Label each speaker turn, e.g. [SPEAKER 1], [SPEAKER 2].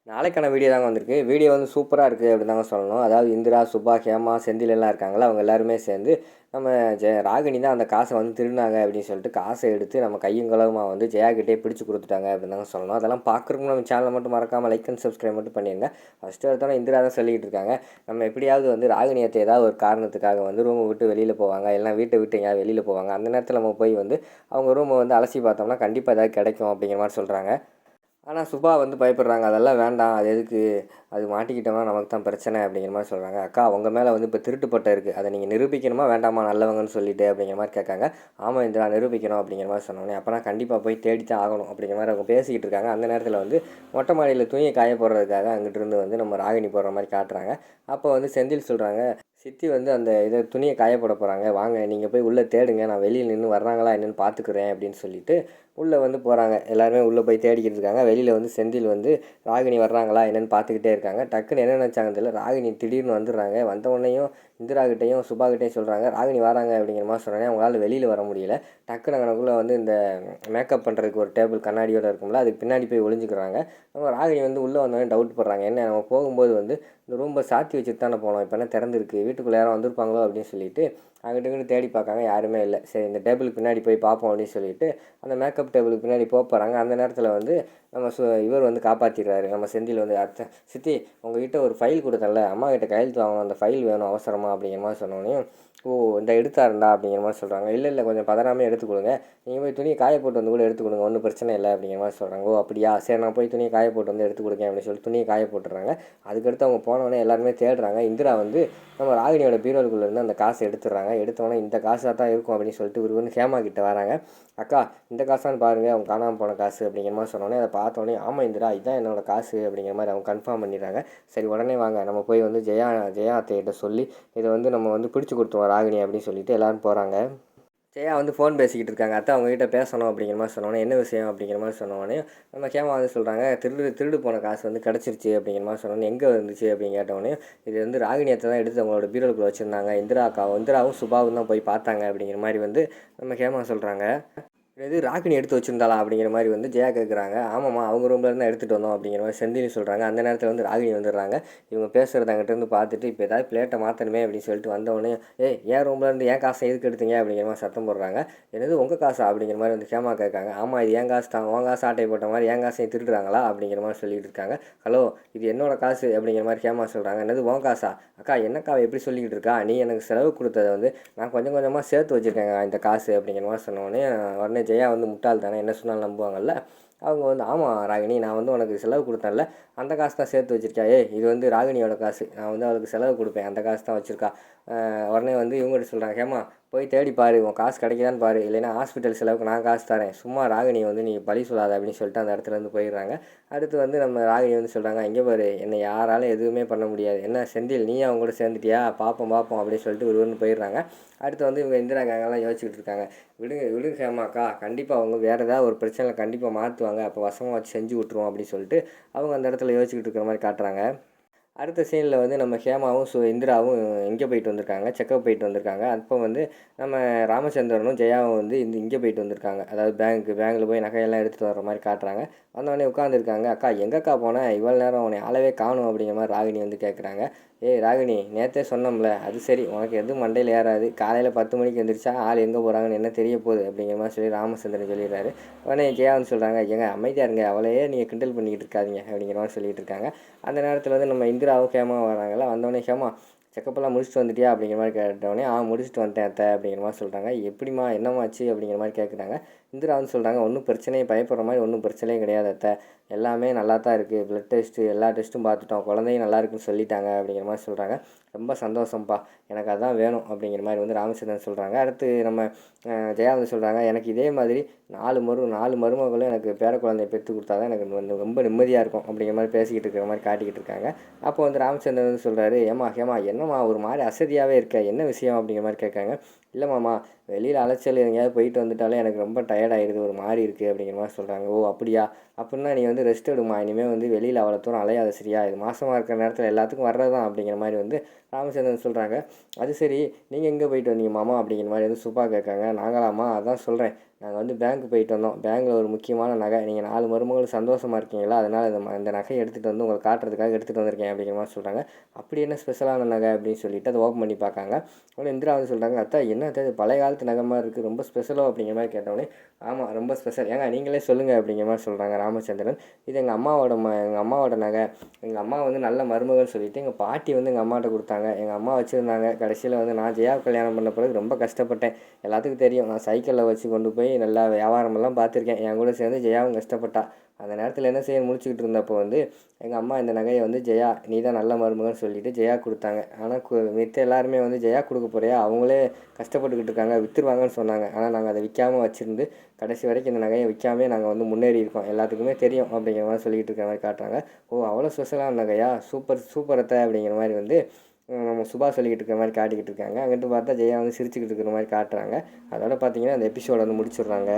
[SPEAKER 1] நாளைக்கான வீடியோ தாங்க வந்திருக்கு. வீடியோ வந்து சூப்பராக இருக்குது அப்படின்னு தாங்க சொல்லணும். அதாவது இந்திரா, சுபா, ஹேமா, செந்தில் எல்லாம் இருக்காங்கல்ல, அவங்க எல்லாருமே சேர்ந்து நம்ம ராகினி தான் அந்த காசை வந்து திருடினாங்க அப்படின்னு சொல்லிட்டு காசை எடுத்து நம்ம கையும் களவுமா வந்து ஜெயாகிட்டே பிடிச்சி கொடுத்துட்டாங்க அப்படின்னு தாங்க சொல்லணும். அதெல்லாம் பார்க்குறதுக்கு நம்ம சேனலை மட்டும் மறக்காமல் லைக் அண்ட் சப்ஸ்கிரைப் மட்டும் பண்ணிடுங்க. ஃபஸ்ட்டு எடுத்தோன்னே இந்திரா தான் சொல்லிக்கிட்டு இருக்காங்க, நம்ம எப்படியாவது வந்து ராகினியத்தை ஏதாவது ஒரு காரணத்துக்காக வந்து ரூமை விட்டு வெளியில் போவாங்க, இல்லைனா வீட்டை விட்டு எங்கேயாவது வெளியில் போவாங்க. அந்த நேரத்தில் நம்ம போய் வந்து அவங்க ரூமை வந்து அலசி பார்த்தோம்னா கண்டிப்பாக ஏதாவது கிடைக்கும் அப்படிங்கிற மாதிரி சொல்கிறாங்க. ஆனால் சுபா வந்து பயப்படுறாங்க, அதெல்லாம் வேண்டாம், அது எதுக்கு, அது மாட்டிக்கிட்டோம்னா நமக்கு தான் பிரச்சனை அப்படிங்கிற மாதிரி சொல்கிறாங்க. அக்கா உங்கள் மேலே வந்து இப்போ திருட்டு பட்டை இருக்குது, அதை நீங்கள் நிரூபிக்கணுமா வேண்டாமா நல்லவங்கன்னு சொல்லிட்டு அப்படிங்கிற மாதிரி கேட்காங்க. ஆமாம் இந்திரா நிரூபிக்கணும் அப்படிங்கிற மாதிரி சொன்னோன்னே அப்போனா கண்டிப்பாக போய் தேடித்தான் ஆகணும் அப்படிங்கிற மாதிரி அவங்க பேசிக்கிட்டு இருக்காங்க. அந்த நேரத்தில் வந்து மொட்டை மாடியில் துணியை காய போடுறதுக்காக அங்கிட்டு இருந்து வந்து நம்ம ராகினி போடுற மாதிரி காட்டுறாங்க. அப்போ வந்து செந்தில் சொல்கிறாங்க, சித்தி வந்து அந்த இதை துணியை காய போட போகிறாங்க, வாங்க நீங்கள் போய் உள்ளே தேடுங்க, நான் வெளியில் நின்று வர்றாங்களா என்னென்னு பார்த்துக்குறேன் அப்படின்னு சொல்லிட்டு உள்ளே வந்து போகிறாங்க. எல்லாருமே உள்ளே போய் தேடிக்கிட்டு இருக்காங்க. வெளியில் வந்து செந்தில் வந்து ராகினி வர்றாங்களா என்னென்னு பார்த்துக்கிட்டே இருக்காங்க. டக்குன்னு என்ன நினச்சாங்க தெரியல, ராகினி திடீர்னு வந்துடுறாங்க. வந்தவுடனேயும் இந்திராகிட்டையும் சுபாகிட்டையும் சொல்கிறாங்க ராகினி வராங்க அப்படிங்கிற மாதிரி சொல்கிறாங்க. அவங்களால வெளியில் வர முடியல. டக்குன்னு அங்கனக்குள்ளே வந்து இந்த மேக்கப் பண்ணுறதுக்கு ஒரு டேபிள் கண்ணாடியோடு இருக்கும்ல, அதுக்கு பின்னாடி போய் ஒளிஞ்சுக்கிறாங்க. நம்ம ராகினி வந்து உள்ளே வந்தோடனே டவுட் படுறாங்க, என்ன நம்ம போகும்போது வந்து இந்த ரூமை சாத்தி வச்சுட்டு தானே போனோம், இப்போ என்ன திறந்துருக்கு, வீட்டுக்குள்ளே யாரும் வந்திருப்பாங்களோ அப்படின்னு சொல்லிட்டு அங்கிட்டு இங்கிட்டு தேடி பார்க்காங்க, யாருமே இல்லை. சரி இந்த டேபிளுக்கு பின்னாடி போய் பார்ப்போம் அப்படின்னு சொல்லிட்டு அந்த மேக்கப் டேபிளுக்கு பின்னாடி போகிறாங்க. அந்த நேரத்தில் வந்து நம்ம இவர் வந்து காப்பாற்றிடுறாரு. நம்ம செந்தில் வந்து அத்தை சித்தி உங்ககிட்ட ஒரு ஃபைல் கொடுத்தேன்ல, அம்மா கிட்ட கையெழுத்து வாங்கணும், அந்த ஃபைல் வேணும் அவசரமாக அப்படிங்கிற மாதிரி சொன்னோன்னே, ஓ இந்த எடுத்தாருண்டா அப்படிங்கிற மாதிரி சொல்கிறாங்க. இல்லை கொஞ்சம் பதறாமல் எடுத்து கொடுங்க, நீங்கள் போய் துணியை காய போட்டு வந்து கூட எடுத்து கொடுங்க, ஒன்றும் பிரச்சனை இல்லை அப்படிங்கிற மாதிரி சொல்கிறாங்க. ஓ அப்படியா, சரி நான் போய் துணியை காய போட்டு வந்து எடுத்து கொடுக்கேன் அப்படின்னு சொல்லிட்டு துணியை காய போட்டுடுறாங்க. அதுக்கடுத்து அவங்க போனோடனே எல்லாருமே தேடுறாங்க. இந்திரா வந்து நம்ம ராகினியோட பீரோலுக்குள்ளேருந்து அந்த காசை எடுத்துடுறாங்க. எடுத்தோடனே இந்த காசாக தான் இருக்கும் அப்படின்னு சொல்லிட்டு இவர் ஹேமா கிட்ட வராங்க. அக்கா இந்த காசான்னு பாருங்கள், அவங்க காணாமல் போன காசு அப்படிங்கிற மாதிரி சொன்னோடனே அதை பார்த்தோன்னே ஆமாம் இந்திரா இதுதான் என்னோடய காசு அப்படிங்கிற மாதிரி அவங்க கன்ஃபார்ம் பண்ணிடுறாங்க. சரி உடனே வாங்க நம்ம போய் வந்து ஜெயா அத்தைகிட்ட சொல்லி இதை வந்து நம்ம வந்து பிடிச்சி கொடுத்துருவோம் ராகினி அப்படின்னு சொல்லிட்டு எல்லோரும் போகிறாங்க. ஜெயா வந்து ஃபோன் பேசிக்கிட்டு இருக்காங்க. அத்தை அவங்ககிட்ட பேசணும் அப்படிங்கிற மாதிரி சொன்னோன்னே என்ன விஷயம் அப்படிங்கிற மாதிரி சொன்னோடனே நம்ம ஹேமா வந்து சொல்கிறாங்க, திருடு போன காசு வந்து கிடச்சிருச்சு அப்படிங்கிற மாதிரி சொன்னோன்னே எங்கே வந்துச்சு அப்படின்னு கேட்டோடனே இது வந்து ராகினி அத்தை தான் எடுத்து அவங்களோட பீரோக்குள்ளே வச்சுருந்தாங்க, இந்திராவும் சுபாவும் தான் போய் பார்த்தாங்க அப்படிங்கிற மாதிரி வந்து நம்ம ஹேமா சொல்கிறாங்க. இது ராகினி எடுத்து வச்சுருந்தாளா அப்படிங்கிற மாதிரி வந்து ஜெயா கேட்குறாங்க. ஆமாம்மா அவங்க ரூமில் இருந்தால் எடுத்துகிட்டு வந்தோம் அப்படிங்கிற மாதிரி செந்தில் சொல்கிறாங்க. அந்த நேரத்தில் வந்து ராகினி வந்துடுறாங்க. இவங்க பேசுகிறது அங்கிட்டேருந்து பார்த்துட்டு இப்போ ஏதாவது பிளேட்டை மாற்றணுமே அப்படின்னு சொல்லிட்டு வந்தவொடனே ஏன் ரூமில் இருந்து ஏன் காசை எதுக்கு எடுத்தீங்க அப்படிங்கிற மாதிரி சத்தம் போடுறாங்க. என்னது உங்கள் காசா அப்படிங்கிற மாதிரி வந்து ஹேமா கேட்காங்க. ஆமாம் இது என் காசு தான், உன் காசு ஆட்டை போட்ட மாதிரி என் காசையும் திருடுறாங்களா அப்படிங்கிற மாதிரி சொல்லிட்டு இருக்காங்க. ஹலோ இது என்னோட காசு அப்படிங்கிற மாதிரி ஹேமா சொல்கிறாங்க. என்னது உன் காசா, அக்கா என்னக்கா எப்படி சொல்லிக்கிட்டு இருக்கா, நீ எனக்கு செலவு கொடுத்ததை வந்து நான் கொஞ்சம் கொஞ்சமாக சேர்த்து வச்சுருக்கேங்க இந்த காசு அப்படிங்கிற மாதிரி உடனே ஜெயா வந்து முட்டாள் தானே, என்ன சொன்னாலும் நம்புவாங்கல்ல. அவங்க வந்து ஆமாம் ராகினி நான் வந்து உனக்கு செலவு கொடுத்தேன்ல, அந்த காசு தான் சேர்த்து வச்சுருக்கா, இது வந்து ராகினியோட காசு, நான் வந்து அவளுக்கு செலவு கொடுப்பேன், அந்த காசு தான் வச்சுருக்கா. உடனே வந்து இவங்ககிட்ட சொல்கிறாங்க, ஹேமா போய் தேடி பாரு, உன் காசு கிடைக்குதான்னு பாரு, இல்லைன்னா ஹாஸ்பிட்டல் செலவுக்கு நான் காசு தரேன், சும்மா ராகினி வந்து நீ பழி சொல்லாத அப்படின்னு சொல்லிட்டு அந்த இடத்துல இருந்து போயிடுறாங்க. அடுத்து வந்து நம்ம ராகினி வந்து சொல்கிறாங்க, இங்கே பாரு என்னை யாராலும் எதுவுமே பண்ண முடியாது, என்ன செந்தில் நீ அவங்க கூட சேர்ந்துட்டியா, பார்ப்போம் அப்படின்னு சொல்லிட்டு ஒருவருன்னு போயிடுறாங்க. அடுத்து வந்து இவங்க இந்திரா கேங்கெல்லாம் யோசிச்சுக்கிட்டு இருக்காங்க. விடுங்க ஹேமாக்கா, கண்டிப்பாக அவங்க வேறு ஏதாவது ஒரு பிரச்சனையில் கண்டிப்பாக மாற்றுவாங்க, அப்போ வசமாக வச்சு செஞ்சு விட்ருவோம் அப்படின்னு சொல்லிட்டு அவங்க அந்த இடத்துல யோசிச்சுக்கிட்டு இருக்கிற மாதிரி காட்டுறாங்க. அடுத்த சீனில் வந்து நம்ம ஹேமாவும் இந்திராவும் இங்கே போயிட்டு வந்திருக்காங்க, செக்கப் போயிட்டு வந்திருக்காங்க. அப்போ வந்து நம்ம ராமச்சந்திரனும் ஜெயாவும் வந்து இங்கே போயிட்டு வந்திருக்காங்க, அதாவது பேங்க்கில் போய் நகையெல்லாம் எடுத்துகிட்டு வர மாதிரி காட்டுறாங்க. வந்தவொடனே உட்காந்துருக்காங்க. அக்கா எங்கக்கா போனேன், இவ்வளோ நேரம் உன்னை ஆளவே காணும் அப்படிங்கிற மாதிரி ராகினி வந்து கேட்குறாங்க. ராகினி நேற்றே சொன்னோம்ல, அது சரி உனக்கு எதுவும் மண்டையில் ஏறாது, காலையில் 10 மணிக்கு எழுந்திரிச்சா ஆள் எங்கே போகிறாங்கன்னு என்ன தெரிய போகுது அப்படிங்கிற மாதிரி சொல்லி ராமச்சந்திரன் சொல்லிடுறாரு. உடனே ஜெயா வந்து சொல்கிறாங்க, அமைதியாக இருங்க, அவளையே நீங்கள் கிண்டல் பண்ணிக்கிட்டு இருக்காதீங்க அப்படிங்கிற மாதிரி சொல்லிகிட்டு இருக்காங்க. அந்த நேரத்தில் வந்து நம்ம இந்திராவும் ஹேமாவும் வராங்களா. வந்தோடனே ஹேமா செக்கப்பெல்லாம் முடிச்சுட்டு வந்துட்டியா அப்படிங்கிற மாதிரி கேட்டோடனே முடிச்சுட்டு வந்துட்டேன் அத்தை அப்படிங்கிற மாதிரி சொல்கிறாங்க. எப்படிமா என்னமாச்சு அப்படிங்கிற மாதிரி கேட்குறாங்க. இந்திரா வந்து சொல்கிறாங்க, ஒன்றும் பிரச்சனையே பயப்படுற மாதிரி ஒன்றும் பிரச்சனையே கிடையாது அத்தை, எல்லாமே நல்லா தான் இருக்குது, ப்ளட் டெஸ்ட்டு எல்லா டெஸ்ட்டும் பார்த்துட்டோம், குழந்தையும் நல்லா இருக்குன்னு சொல்லிட்டாங்க அப்படிங்கிற மாதிரி சொல்கிறாங்க. ரொம்ப சந்தோஷம்ப்பா, எனக்கு அதுதான் வேணும் அப்படிங்கிற மாதிரி வந்து ராமச்சந்திரன் சொல்கிறாங்க. அடுத்து நம்ம ஜெயா வந்து சொல்கிறாங்க, எனக்கு இதே மாதிரி 4 மருமகளும் எனக்கு பேர குழந்தைய பெற்று கொடுத்தா தான் எனக்கு வந்து ரொம்ப நிம்மதியாக இருக்கும் அப்படிங்கிற மாதிரி பேசிக்கிட்டு இருக்கிற மாதிரி காட்டிக்கிட்டு இருக்காங்க. அப்போ வந்து ராமச்சந்திரன் வந்து சொல்கிறாரு, ஹேமா என்னம்மா ஒரு மாதிரி அசதியாகவே இருக்க, என்ன விஷயம் அப்படிங்கிற மாதிரி கேட்காங்க. இல்லை மாமா வெளியில் அலைச்சல் எங்கேயாவது போயிட்டு வந்துட்டாலே எனக்கு ரொம்ப டயர்டாகிடுது, ஒரு மாதிரி இருக்குது அப்படிங்கிற மாதிரி சொல்கிறாங்க. ஓ அப்படியா, அப்படின்னா நீ வந்து ரெஸ்ட் எடுமா, இனிமேல் வந்து வெளியில் அவ்வளோ தூரம் அலையாத சரியா, இது மாதமாக இருக்கிற நேரத்தில் எல்லாத்துக்கும் வர்றது தான் அப்படிங்கிற மாதிரி வந்து ராமச்சந்திரன் சொல்கிறாங்க. அது சரி நீங்கள் எங்கே போயிட்டு வந்தீங்க மாமா அப்படிங்கிற மாதிரி வந்து சுபா கேட்காங்க. நாங்களாம்மா அதான் சொல்கிறேன், நாங்கள் வந்து பேங்க்கு போயிட்டு வந்தோம். பேங்க்கில் ஒரு முக்கியமான நகை, நீங்கள் 4 மருமகளும் சந்தோஷமாக இருக்கீங்களா, அதனால் இந்த நகையை எடுத்துகிட்டு வந்து உங்களுக்கு காட்டுறதுக்காக எடுத்துகிட்டு வந்திருக்கேன் அப்படிங்கிற மாதிரி சொல்கிறாங்க. அப்படி என்ன ஸ்பெஷலான நகை அப்படின்னு சொல்லிட்டு அதை ஓப்பன் பண்ணி பார்க்காங்க. உடனே இந்திரா வந்து சொல்கிறாங்க, அத்தா என்ன அத்தா இது பழைய காலத்து நகை மாதிரி இருக்குது, ரொம்ப ஸ்பெஷலோ அப்படிங்கிற மாதிரி கேட்டவுடனே, ஆமாம் ரொம்ப ஸ்பெஷல், ஏங்க நீங்களே சொல்லுங்கள் அப்படிங்கிற மாதிரி சொல்கிறாங்க ராமச்சந்திரன். இது எங்கள் அம்மாவோட நகை. எங்கள் அம்மா வந்து நல்ல மருமகள்னு சொல்லிட்டு எங்கள் பாட்டி வந்து எங்கள் அம்மாட்ட கொடுத்தாங்க. எங்கள் அம்மா வச்சுருந்தாங்க. கடைசியில் வந்து நான் ஜெயா கல்யாணம் பண்ண பிறகு ரொம்ப கஷ்டப்பட்டேன். எல்லாத்துக்கும் தெரியும், நான் சைக்கிளில் வச்சு கொண்டு போய் நல்லா வியாபாரமெல்லாம் பார்த்துருக்கேன். என் கூட சேர்ந்து ஜெயாவும் கஷ்டப்பட்டா. அந்த நேரத்தில் என்ன செய்ய முழிச்சுக்கிட்டு இருந்தப்போ வந்து எங்கள் அம்மா இந்த நகையை வந்து ஜெயா நீ தான் நல்ல மருமகன்னு சொல்லிட்டு ஜெயா கொடுத்தாங்க. ஆனால் மித்த எல்லாருமே வந்து ஜெயா கொடுக்க போறியா, அவங்களே கஷ்டப்பட்டுக்கிட்டு இருக்காங்க, விற்றுருவாங்கன்னு சொன்னாங்க. ஆனால் நாங்கள் அதை விற்காமல் வச்சுருந்து கடைசி வரைக்கும் இந்த நகையை விற்காமே நாங்கள் வந்து முன்னேறி இருக்கோம், எல்லாத்துக்குமே தெரியும் அப்படிங்கிற மாதிரி சொல்லிக்கிட்டு இருக்கிற மாதிரி காட்டுறாங்க. ஓ அவ்வளோ ஸ்பெஷலான நகையா, சூப்பர் அத்தை அப்படிங்கிற மாதிரி வந்து நம்ம சுபா சொல்லிக்கிட்டு இருக்கிற மாதிரி காட்டிக்கிட்டு இருக்காங்க. அங்கிட்டு பார்த்தா ஜெயா வந்து சிரிச்சுக்கிட்டு இருக்கிற மாதிரி காட்டுறாங்க. அதோட பார்த்தீங்கன்னா அந்த எபிசோட வந்து முடிச்சிடுறாங்க.